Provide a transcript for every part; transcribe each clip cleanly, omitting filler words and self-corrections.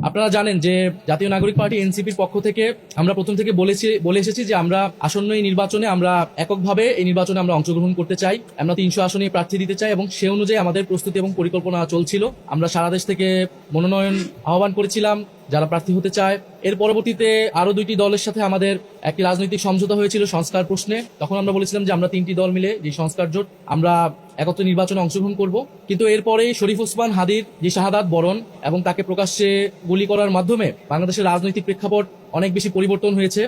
আপনারা জানেন যে জাতীয় নাগরিক পার্টি এনসিপির পক্ষ থেকে আমরা প্রথম থেকে বলে এসেছি যে আমরা আসন্ন এই নির্বাচনে আমরা এককভাবে এই নির্বাচনে আমরা অংশগ্রহণ করতে চাই। আমরা 300 আসনে প্রার্থী দিতে চাই এবং সে অনুযায়ী আমাদের প্রস্তুতি এবং পরিকল্পনা চলছিল। আমরা সারা দেশ থেকে মনোনয়ন আহ্বান করেছিলাম যারা প্রার্থী হতে চায়। এর পরবর্তীতে আরো 2টি দলের সাথে আমাদের একটি রাজনৈতিক সমঝোতা হয়েছিল সংস্কার প্রশ্নে। তখন আমরা বলেছিলাম যে আমরা 3টি দল মিলে যে সংস্কার জোট আমরা একত্রে নির্বাচনে অংশগ্রহণ করব। কিন্তু এরপরেই শরীফ ওসমান হাদির যে শাহাদাত বরণ এবং তাকে প্রকাশ্যে গুলি করার মাধ্যমে বাংলাদেশের রাজনৈতিক প্রেক্ষাপট অনেক বেশি পরিবর্তন হয়েছে।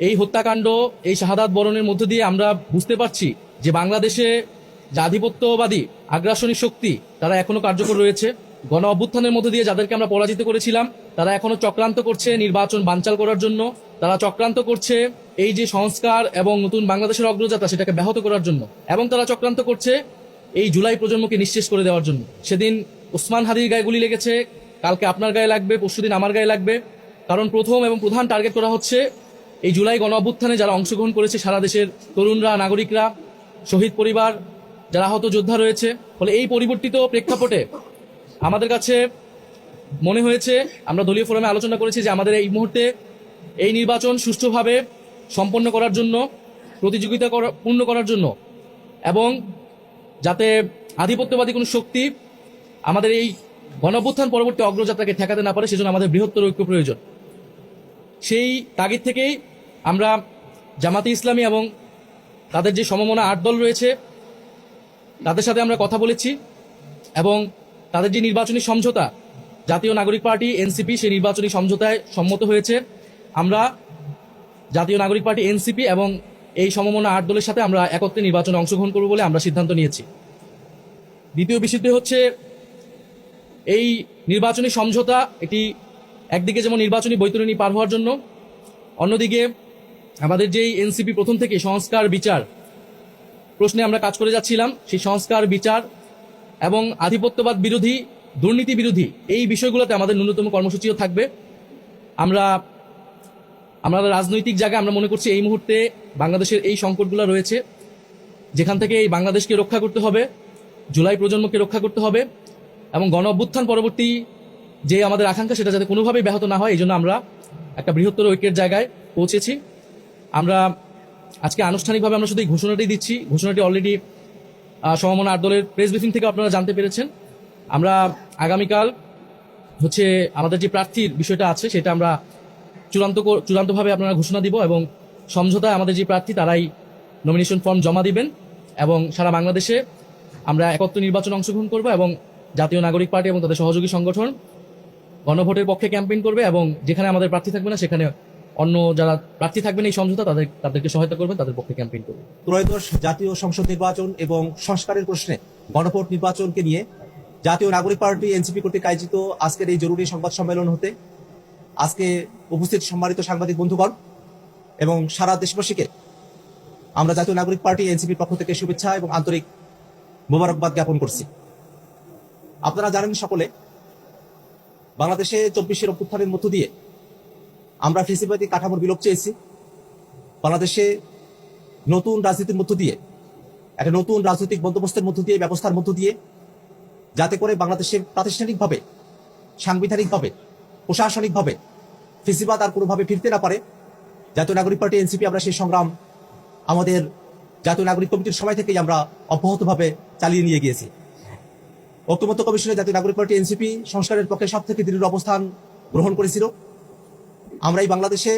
এই হত্যাকাণ্ড, এই শাহাদাত বরণের মধ্য দিয়ে আমরা বুঝতে পারছি যে বাংলাদেশে যে আধিপত্যবাদী আগ্রাসনী শক্তি তারা এখনো কার্যকর রয়েছে। গণ অভ্যুত্থানের মধ্য দিয়ে যাদেরকে আমরা পরাজিত করেছিলাম তারা এখনো চক্রান্ত করছে নির্বাচন বানচাল করার জন্য। তারা চক্রান্ত করছে এই যে সংস্কার এবং নতুন বাংলাদেশের অগ্রযাত্রা সেটাকে ব্যাহত করার জন্য, এবং তারা চক্রান্ত করছে এই জুলাই প্রজন্মকে নিঃশেষ করে দেওয়ার জন্য। সেদিন ওসমান হাদির গায়ে গুলি লেগেছে, কালকে আপনার গায়ে লাগবে, পরশুদিন আমার গায়ে লাগবে। কারণ প্রথম এবং প্রধান টার্গেট করা হচ্ছে এই জুলাই গণ অভ্যুত্থানে যারা অংশগ্রহণ করেছে সারা দেশের তরুণরা, নাগরিকরা, শহীদ পরিবার, যারা আহত যোদ্ধা রয়েছে। ফলে এই পরিবর্তিত প্রেক্ষাপটে আমাদের কাছে মনে হয়েছে, আমরা দলীয় ফোরামে আলোচনা করেছি যে আমাদের এই মুহূর্তে এই নির্বাচন সুষ্ঠুভাবে সম্পন্ন করার জন্য, প্রতিযোগিতা পূর্ণ করার জন্য, এবং যাতে আধিপত্যবাদী কোনো শক্তি আমাদের এই গণঅভ্যুত্থান পরবর্তী অগ্রযাত্রাকে ঠেকাতে না পারে, সেজন্য আমাদের বৃহত্তর ঐক্য প্রয়োজন। সেই তাগিদ থেকেই আমরা জামাতে ইসলামী এবং তাদের যে সমমনা 8 দল রয়েছে তাদের সাথে আমরা কথা বলেছি এবং তাদের যে নির্বাচনী সমঝোতা জাতীয় নাগরিক পার্টি এনসিপি, সেই নির্বাচনী সমঝোতায় সম্মত হয়েছে। আমরা জাতীয় নাগরিক পার্টি এনসিপি এবং এই সমমনা 8 দলের সাথে আমরা একত্রে নির্বাচনে অংশগ্রহণ করব বলে আমরা সিদ্ধান্ত নিয়েছি। দ্বিতীয় বিষয়টি হচ্ছে এই নির্বাচনী সমঝোতা এটি একদিকে যেমন নির্বাচনী বৈতরণী পার হওয়ার জন্য, অন্যদিকে আমাদের যেই এনসিপি প্রথম থেকে সংস্কার বিচার প্রশ্নে আমরা কাজ করে যাচ্ছিলাম, সেই সংস্কার বিচার এবং আধিপত্যবাদ বিরোধী, দুর্নীতি বিরোধী এই বিষয়গুলোতে আমাদের ন্যূনতম কর্মসূচিও থাকবে। আমরা রাজনৈতিক জায়গায় আমরা মনে করছি এই মুহূর্তে বাংলাদেশের এই সংকটগুলো রয়েছে, যেখান থেকে এই বাংলাদেশকে রক্ষা করতে হবে, জুলাই প্রজন্মকে রক্ষা করতে হবে এবং গণ অভ্যুত্থান পরবর্তী যে আমাদের আকাঙ্ক্ষা সেটা যাতে কোনোভাবেই ব্যাহত না হয়, এই জন্য আমরা একটা বৃহত্তর ঐক্যের জায়গায় পৌঁছেছি। আমরা আজকে আনুষ্ঠানিকভাবে আমরা শুধু এই ঘোষণাটি দিচ্ছি। ঘোষণাটি অলরেডি সমমনা 8 দলের প্রেস ব্রিফিং থেকে আপনারা জানতে পেরেছেন। আমরা আগামীকাল হচ্ছে আমাদের যে প্রার্থীর বিষয়টা আছে সেটা আমরা চূড়ান্তভাবে আপনারা ঘোষণা দিব এবং সমঝোতায় আমাদের যে প্রার্থী তারাই নমিনেশন ফর্ম জমা দিবেন এবং সারা বাংলাদেশে আমরা একত্র নির্বাচনে অংশগ্রহণ করব এবং জাতীয় নাগরিক পার্টি এবং তাদের সহযোগী সংগঠন গণভোটের পক্ষে ক্যাম্পেইন করবে এবং যেখানে আমাদের প্রার্থী থাকবে না সেখানে অন্য যারা প্রার্থী থাকবেন এই সমঝোতা তাদেরকে সহায়তা করবেন, তাদের পক্ষে ক্যাম্পেইন করবে। ত্রয়োদশ জাতীয় সংসদ নির্বাচন এবং সংস্কারের প্রশ্নে গণভোট নির্বাচনকে নিয়ে জাতীয় নাগরিক পার্টি এনসিপি কর্তৃক আয়োজিত আজকের এই জরুরি সংবাদ সম্মেলন হতে আজকে উপস্থিত সম্মানিত সাংবাদিক বন্ধুগণ এবং সারা দেশবাসীকে আমরা জাতীয় নাগরিক পার্টি এনসিপির পক্ষ থেকে শুভেচ্ছা এবং আন্তরিক মোবারকবাদ জ্ঞাপন করছি। আপনারা জানেন সকলে, বাংলাদেশে 24 অভ্যুত্থানের মধ্য দিয়ে আমরা ফ্যাসিবাদী কাঠামোর বিলোপ চেয়েছি। বাংলাদেশে নতুন রাজনীতির মধ্য দিয়ে, একটা নতুন রাজনৈতিক বন্দোবস্তের মধ্য দিয়ে, ব্যবস্থার মধ্য দিয়ে, যাতে করে বাংলাদেশে প্রাতিষ্ঠানিকভাবে, সাংবিধানিকভাবে, প্রশাসনিকভাবে ফ্যাসিবাদ আর কোনোভাবে ফিরতে না পারে, জাতীয় নাগরিক পার্টি এনসিপি আমরা সেই সংগ্রাম আমাদের জাতীয় নাগরিক কমিটির সময় থেকেই আমরা অব্যাহতভাবে চালিয়ে নিয়ে গিয়েছি। ঐক্যমত্য কমিশনে জাতীয় নাগরিক পার্টি এনসিপি সংস্কারের পক্ষে সব থেকে দৃঢ় অবস্থান গ্রহণ করেছিল। আমরা এই বাংলাদেশে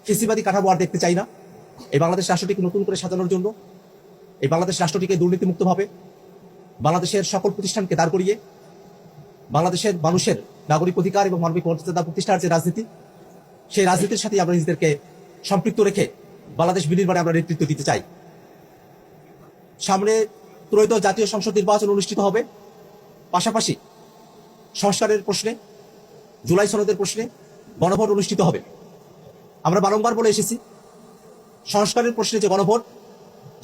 ফ্যাসিবাদী কাঠামো আর দেখতে চাই না। এই বাংলাদেশ রাষ্ট্রটিকে নতুন করে সাজানোর জন্য, এই বাংলাদেশ রাষ্ট্রটিকে দুর্নীতিমুক্তভাবে, বাংলাদেশের সকল প্রতিষ্ঠানকে দাঁড় করিয়ে বাংলাদেশের মানুষের নাগরিক অধিকার এবং মানবিক মর্যাদা প্রতিষ্ঠার যে রাজনীতি, সেই রাজনীতির সাথে আমরা নিজেদেরকে সম্পৃক্ত রেখে বাংলাদেশ বিনির্মাণে আমরা নেতৃত্ব দিতে চাই। সামনে ত্রয়োদশ জাতীয় সংসদ নির্বাচন অনুষ্ঠিত হবে, পাশাপাশি সংস্কারের প্রশ্নে, জুলাই সনদের প্রশ্নে গণভোট অনুষ্ঠিত হবে। আমরা বারংবার বলে এসেছি, সংস্কারের প্রশ্নে যে গণভোট,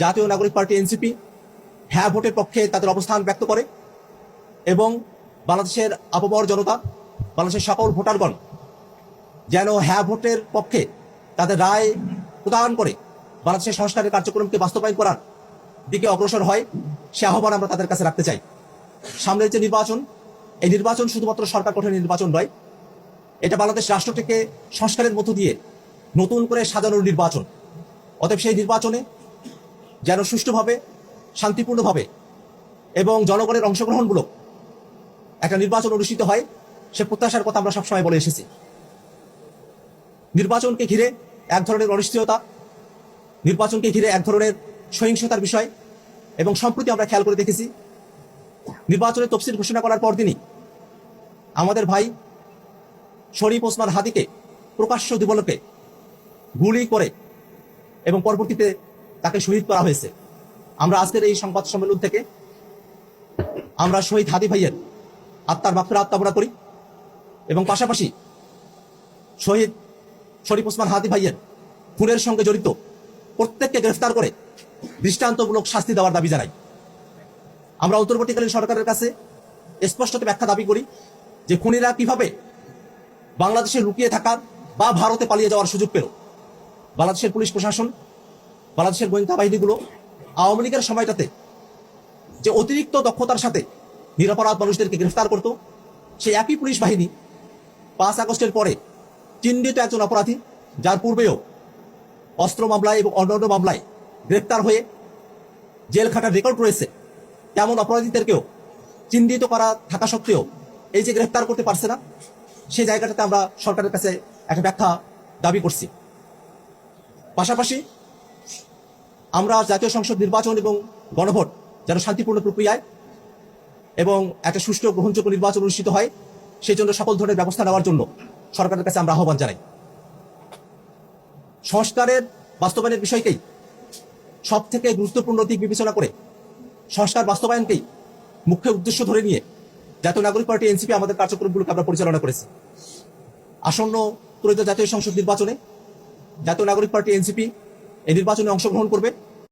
জাতীয় নাগরিক পার্টি এনসিপি হ্যাঁ ভোটের পক্ষে তাদের অবস্থান ব্যক্ত করে এবং বাংলাদেশের আপামর জনতা, বাংলাদেশের সকল ভোটারগণ যেন হ্যাঁ ভোটের পক্ষে তাদের রায় প্রদান করে বাংলাদেশের সংস্কারের কার্যক্রমকে বাস্তবায়ন করার দিকে অগ্রসর হয়, সে আহ্বান আমরা তাদের কাছে রাখতে চাই। সামনের যে নির্বাচন, এই নির্বাচন শুধুমাত্র সরকার গঠনের নির্বাচন নয়, এটা বাংলাদেশ রাষ্ট্রটিকে সংস্কারের মধ্য দিয়ে নতুন করে সাজানোর নির্বাচন। অতএব সেই নির্বাচনে যেন সুষ্ঠুভাবে, শান্তিপূর্ণভাবে এবং জনগণের অংশগ্রহণমূলক একটা নির্বাচন অনুষ্ঠিত হয়, সে প্রত্যাশার কথা আমরা সবসময় বলে এসেছি। নির্বাচনকে ঘিরে এক ধরনের অনিশ্চয়তা, নির্বাচনকে ঘিরে এক ধরনের সহিংসতার বিষয়, এবং সম্প্রতি আমরা খেয়াল করে দেখেছি নির্বাচনের তফসিল ঘোষণা করার পরদিনই আমাদের ভাই শরীফ ওসমান হাদিকে প্রকাশ্য দিবলোকে গুলি করে এবং পরবর্তীতে তাকে শহীদ করা হয়েছে। আমরা আজকের এই সংবাদ সম্মেলন থেকে আমরা শহীদ হাদি ভাইয়ের আত্মার মাগফিরাত কামনা করি এবং পাশাপাশি শহীদ শরীফ ওসমান হাদি ভাইয়ের খুনের সঙ্গে জড়িত প্রত্যেককে গ্রেফতার করে দৃষ্টান্তমূলক শাস্তি দেওয়ার দাবি জানাই। আমরা অন্তর্বর্তীকালীন সরকারের কাছে স্পষ্টত ব্যাখ্যা দাবি করি যে খুনিরা কিভাবে বাংলাদেশে লুকিয়ে থাকার বা ভারতে পালিয়ে যাওয়ার সুযোগ পেল। বাংলাদেশের পুলিশ প্রশাসন, বাংলাদেশের গোয়েন্দা বাহিনীগুলো আওয়ামী লীগের সময়টাতে যে অতিরিক্ত দক্ষতার সাথে নিরপরাধ মানুষদেরকে গ্রেফতার করত, সেই একই পুলিশ বাহিনী 5 আগস্টের পরে চিহ্নিত একজন অপরাধী, যার পূর্বেও অস্ত্র মামলায় এবং অন্যান্য মামলায় গ্রেফতার হয়ে জেল খাটার রেকর্ড রয়েছে, তেমন অপরাধীদেরকেও চিহ্নিত করা থাকা সত্ত্বেও এই যে গ্রেফতার করতে পারছে না, সেই জায়গাটাতে আমরা সরকারের কাছে একটা ব্যাখ্যা দাবি করছি। পাশাপাশি আমরা জাতীয় সংসদ নির্বাচন এবং গণভোট যেন শান্তিপূর্ণ প্রক্রিয়ায় এবং একটা সুষ্ঠু গ্রহণযোগ্য নির্বাচন অনুষ্ঠিত হয়, সেই জন্য সকল ধরনের ব্যবস্থা নেওয়ার জন্য সরকারের কাছে আমরা আহ্বান জানাই। সংস্কারের বাস্তবায়নের বিষয়কেই সব থেকে গুরুত্বপূর্ণ দিক বিবেচনা করে সংস্কার বাস্তবায়নকেই মুখ্য উদ্দেশ্য ধরে নিয়ে জাতীয় নাগরিক পার্টি এনসিপি আমাদের কার্যক্রমগুলোকে আমরা পরিচালনা করেছি। আসন্ন ত্রয়োদশ জাতীয় সংসদ নির্বাচনে জাতীয় নাগরিক পার্টি এনসিপি এই নির্বাচনে অংশগ্রহণ করবে।